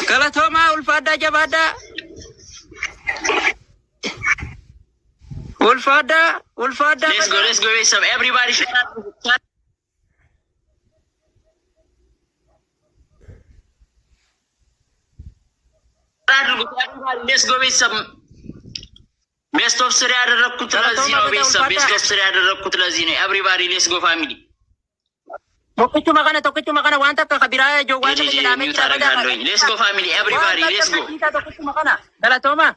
Galatoma ulfada jabada. Ulfada. Let's go with some everybody. Let's go with some best of Syria ያደረኩት ለዚህ ነው ቤተሰብ best of Syria ያደረኩት ለዚህ ነው everybody let's go family tokkichu makana wanta akka kabiraya jowwan let's go family everybody let's go galatoma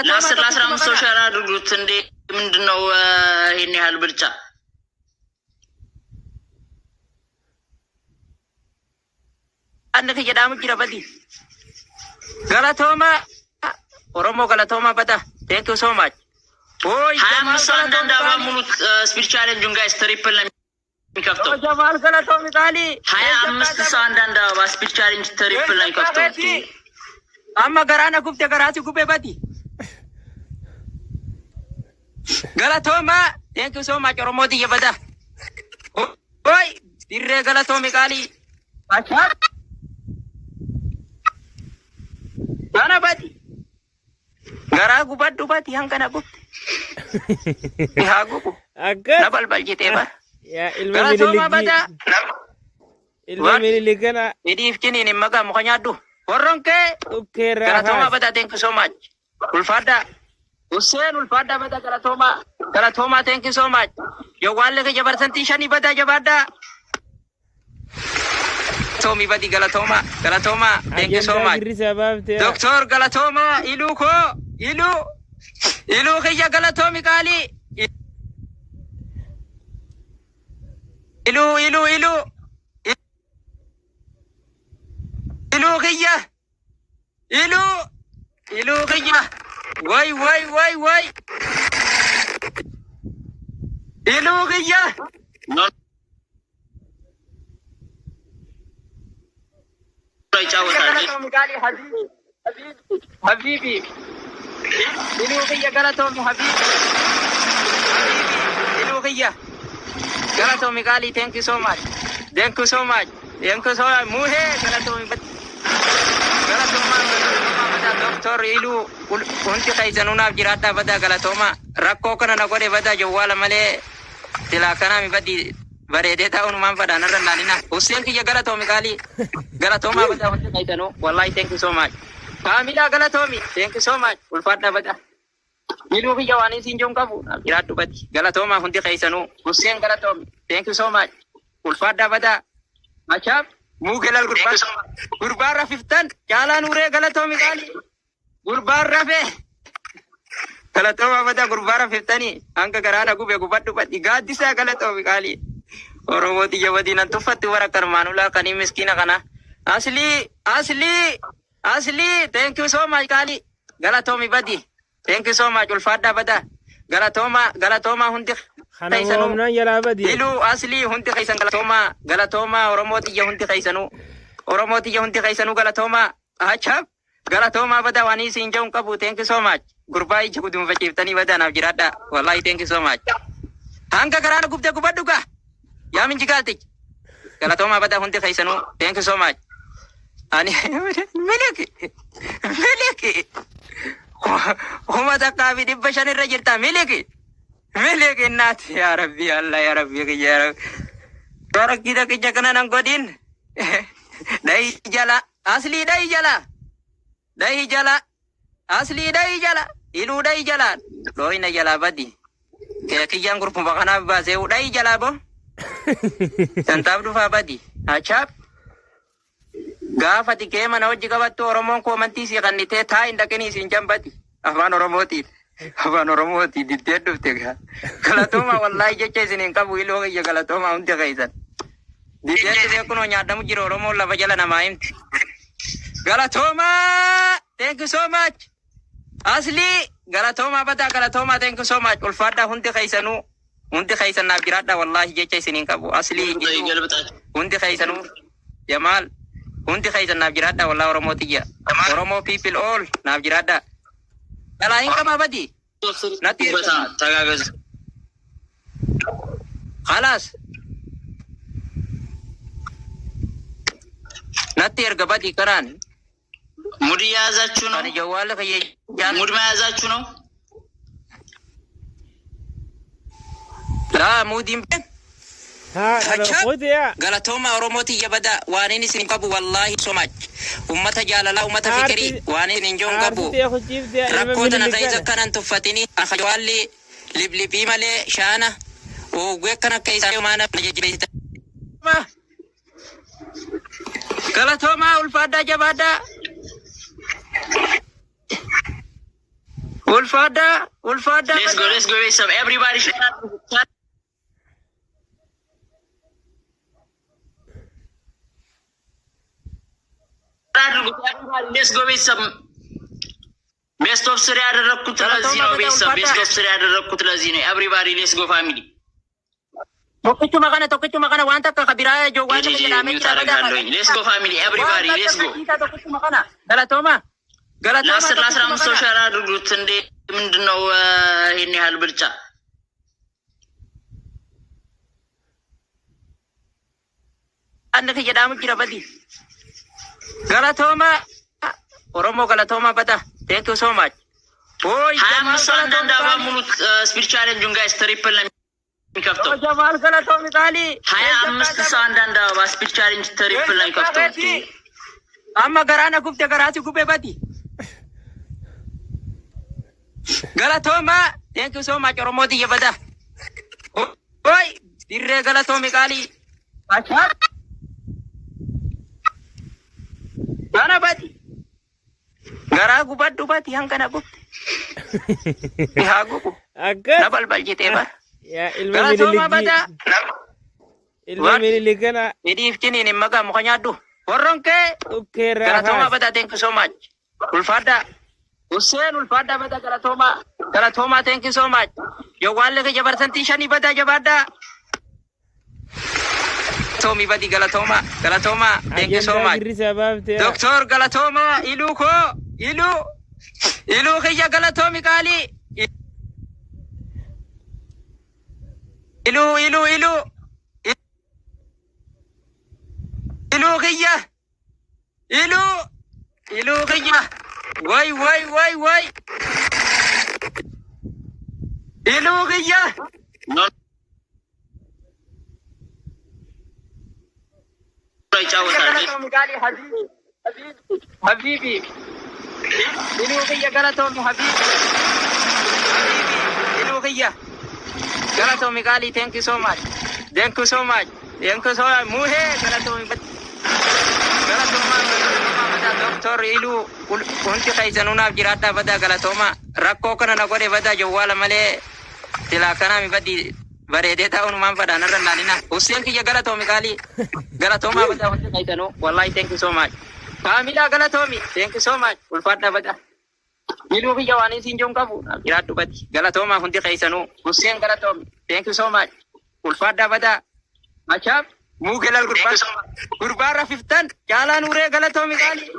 ለአስራ አምስት ሰው ሸር አድርጉት እንዴ ምንድነው ይሄን ያህል ብልጫ አንተ ከጀዳሙ ጅራበዲ galatoma oromo galatoma bada thank you so much oy አንዳንድ አባሙሉ ስፒሪቹዋል እንጁን ጋይስ ትሪፕል ለሚከፍተው ጀማል galatoma ቃሊ 25 ሰው አንዳንድ አባ ስፒሪቹዋል እንጁ ትሪፕል ለሚከፍተው amma garana gubte garati gube badi galatoma thank you so much oromo di bada oy dirre galatoma ቃሊ acha Bana bati. Gara gubaddu bati hanga na gubte. Ya gubu. Aga. Nabal baljite ba. Ya ilma mililigi. Ilma mililigana. Idi ifkini ni maga mukanyadu. Warronke. Okay ra. Galatoma bata thank you so much. Ulfada. Hussein ulfada bata galatoma. Galatoma thank you so much. Yo wale ke jabarsanti shani bata jabada. Tomi badi galatoma thank you so much Doctor galatoma ilu khiya galatomi kali ilu khiya wai ilu khiya حبيبي إلوغية قالتهم حبيبي إلوغية قالتهم قالي thank you so much موهي قالتهم قالتهم بدا دكتور إلو كنت خيزنونا بجراتا بدا قالتهم ركو كنا نقول بدا جوالا ملي تلاكنا مبدي bareedee ta'uun maan fadhaan irra laalina Hussein kiyya galatoomi qaali galatoomaa bada hundi qaitanu wallahi thank you so much kaamila galatoomi thank you so much ulfaadha bada miluu kiyya waan isin joon qabu jiraadhu badi galatoomaa hundi qaisanu Hussein galatoomi thank you so much ulfaadha bada machaaf muugelal gurbaan rafiftan jaalaan uree galatoomi qaali gurbaan rafe galatoomaa bada gurbaan rafiftanii hanga garaana gube gubadhu badi gaaddisaa galatoomi qaali Oromo tiya wadinan tufatti warakar manula kani miskina kana asli thank you so much kali galatomi badi thank you so much ulfada bada galatoma hundi khaisanu na yala badi ilu asli hundi khaisan galatoma oromo tiya hundi khaisanu galatoma acha galatoma bada wani sinjau kabu thank you so much gurbai jugudum fachiftani bada na jirada wallahi thank you so much hanga karana gubda gubaduka Ya min jigati. Galatoma bada hundi khaisanu. Thank you so much. Ani miliki. Huma takka bi dibba shanirra jirta miliki nat ya rabbi Allah ya rabbi ya rabbi. Barak kita kejakana nang godin. Dai jala asli dai jala. Asli dai jala. Ilu dai jala. Loina jala badi. Kiyang grup bakana ba seu dai jala bo. Tantaab dhufa badi achap gaafati kee mana hojii qabattu Oromoon koomantii si qannitee taa hin dhaqanii siin jambati afaan Oromooti diddee dhufte galatoma wallahi jecha isiniin qabu iloo kiyya galatoma hundi qaisan diddee dhufee kunoo nyaadamu jira Oromoon lafa jala namaa himti galatoma thank you so much asli galatoma bada galatoma thank you so much ulfaadha hundi qaisanu hundi khaisan naaf jiraadha wallahi jecha isiniin qabu asli hundi khaisanu Jamal hundi khaisan naaf jiraadha wallahi Oromo tiyya Oromo people all naaf jiraadha dalahin kama badi nati tagagaz khalas natti erga badii karaan ሙድ የያዛችሁ ነው ani jawwaala kiyya ሙድ መያዛችሁ ነው laa muudin ها خذ يا galatooma oromooti yabada waan inni isin qabu wallahi so much ummata jaalala ummata fikri waan inni injoon qabu rakkoota na keessa kanan tuffatini afajwalli liblibii malee shaana ogwe kana keessa maana jajjibeessita galatooma ulfaadhaa jabaadhaa ulfaadhaa let's go some everybody let's go with some best of three ያደረኩት ለዚህ ነው ቤተሰብ best of three ያደረኩት ለዚህ ነው everybody let's go family tokkichuma kana waan takka kabiraa jowwaan jedhamee let's go family everybody let's go galatooma ለአስራ አምስት ሰው ሸር አድርጉት እንዴ ምንድነው ይሄን ያህል ብልጫ አንተ ከጀዳሙ ጅራ በዲ galatooma oromo galatooma bata thank you so much oy jamal አንዳንድ አባሙሉ ስፒሪቹዋል ጁን ጋይስ ትሪፕል ነው የሚከፍተው jamal galatomi kali 25 ሰው አንዳንድ አባ ስፒሪቹዋል ትሪፕል ነው የሚከፍተው amma garana gubte garati gube badi galatooma thank you so much oromo di yabada oy dirre galatomi kali acha Bana bati. Gara gubaddu bati hangana gubte. Hagu. Aga. Nabal baljite ba. Ya ilma mililigi. Ilma mililigi na. Idi iftini ni maga mukanyadu. Warronke. Okay ra. Galatoma bata thank you so much. Ulfada. Hussein ulfada bata galatoma. Galatoma thank you so much. Yo wale ke jabarsanti shani bata jabada. Tomi badi galatoma thank you so much doctor galatoma ilu khiya galatomi kali ilu khiya way ilu khiya حبيبي إلوغية قالتهم حبيبي إلوغية قالتهم قالي thank you so much موهي قالتهم دكتور إلو كنت خيزنونا بجراتا بدا قالتهم ركو كنا نقول بدا جوالا ملي تلاكنا مبدي bareedee ta'uun maan fadhaan irra laalina Hussein kiyya galatoomi kaalii galatoomaa badaa hundi qayyidanu wallahi thank you so much kaamilaa galatoomi thank you so much ulfaadhaa badaa miluu kiyya waan isin joon qabu jiraadhu badi galatoomaa hundi qayyidanu Hussein galatoomi thank you so much ulfaadhaa badaa machaaf muugelal gurbaan rafiftan jaalaan uree galatoomi kaalii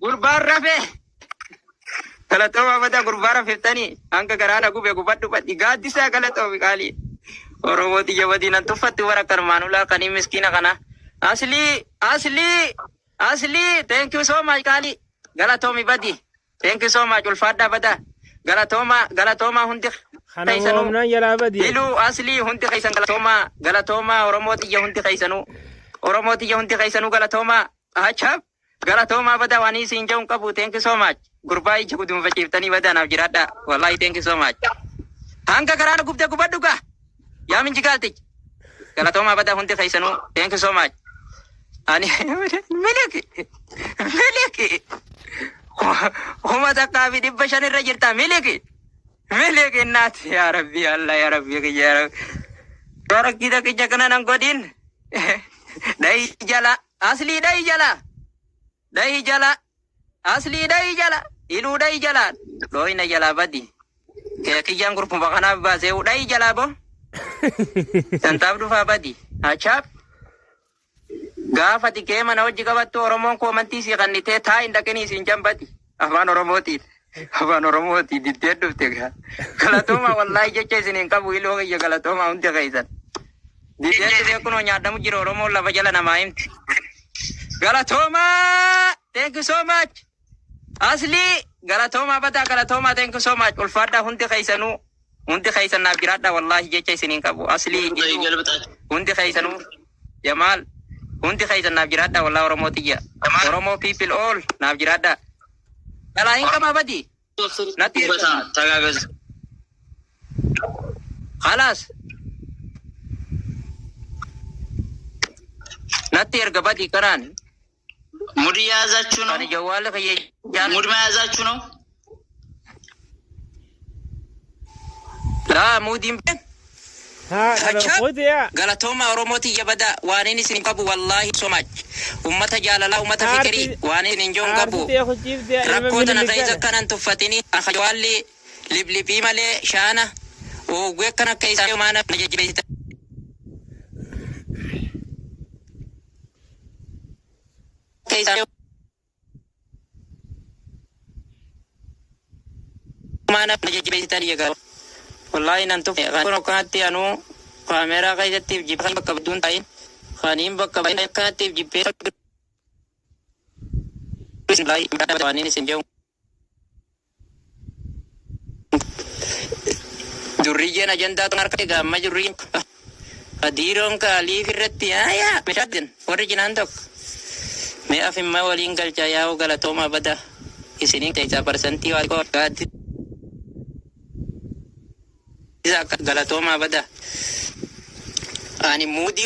gurbaan rafee galatoomaa badaa gurbaan rafiftanii hanga garaana gube gubadhu badi gaaddisaa galatoomi kaalii Oromo di Jawa di nanti fatu warakar manula kani miskina kana asli thank you so much kali galatomi badi thank you so much ulfada bada galatoma hundi kaisanu yala badi ilu asli hundi kaisan galatoma Oromo di hundi kaisanu galatoma achap galatoma bada wani sinjau kabu thank you so much gurbai jagudum fachiftani bada nafjirada wallahi thank you so much hanga karana gubda gubaduka Ya min jigalti. Galatoma bada hundi kaisanu. Thank you so much. Ani miliki. Huma takka bi dibba shanirra jirta miliki nat ya rabbi Allah ya rabbi ya rabbi. Barak kita kejakana nang godin. Dai jala asli dai jala. Asli dai jala. Ilu dai jala. Loina jala badi. Kayak kijang grup bakana base dai jala bo. Tantaaf dhufaa badi achap gaafa tikee mana hojii qabattu Oromoon koomantii si qannitee taa hin dhaqanii siin jambati afaan Oromooti diddee dhufte galatooma wallahi jecha isiniin qabu iloo kiyya galatooma hundi keessan diddee dhufee kunoo nyaadamu jira Oromoon lafa jala namaa himti Galatoma. Thank you so much. Asli galatoma bada galatoma. Thank you so much. Ulfada hundi khaysanu. Hundi khaysan naaf jiraadha wallahi jecha isinin qabu. Asli hundi khaysanu. Jamal hundi khaysan naaf jiraadha wallahi Oromo tiyya. Oromo people all naaf jiraadha. Dalahin kama badi. Nati tagagaz. Khalas. Nati erga badi karan. ሙድ የያዛችሁ ነው። ሙድ መያዛችሁ ነው። ሙዲም خذ يا galatoma Oromoti yabada waanini sin qabu wallahi so much ummata jalala ummata fikri waanini injon qabu rakkoota na kaisa kanan tuffatini akhawali liblibi male shana o gwekana kaisa mana najibita mana najibita diga wallahi nanto kono kanti anu kamera kaisa tip jipan bakka dun tain khanim bakka bain kanti jipe lai badawani ni sinjau durrijen ajanda tangar ka gamma jurrin adiron ka ali firratti aya meshadin original dok me afim ma walin galcha yaw galatoma bada isinin taisa percenti wal ko gadi galatoma bada ani mudi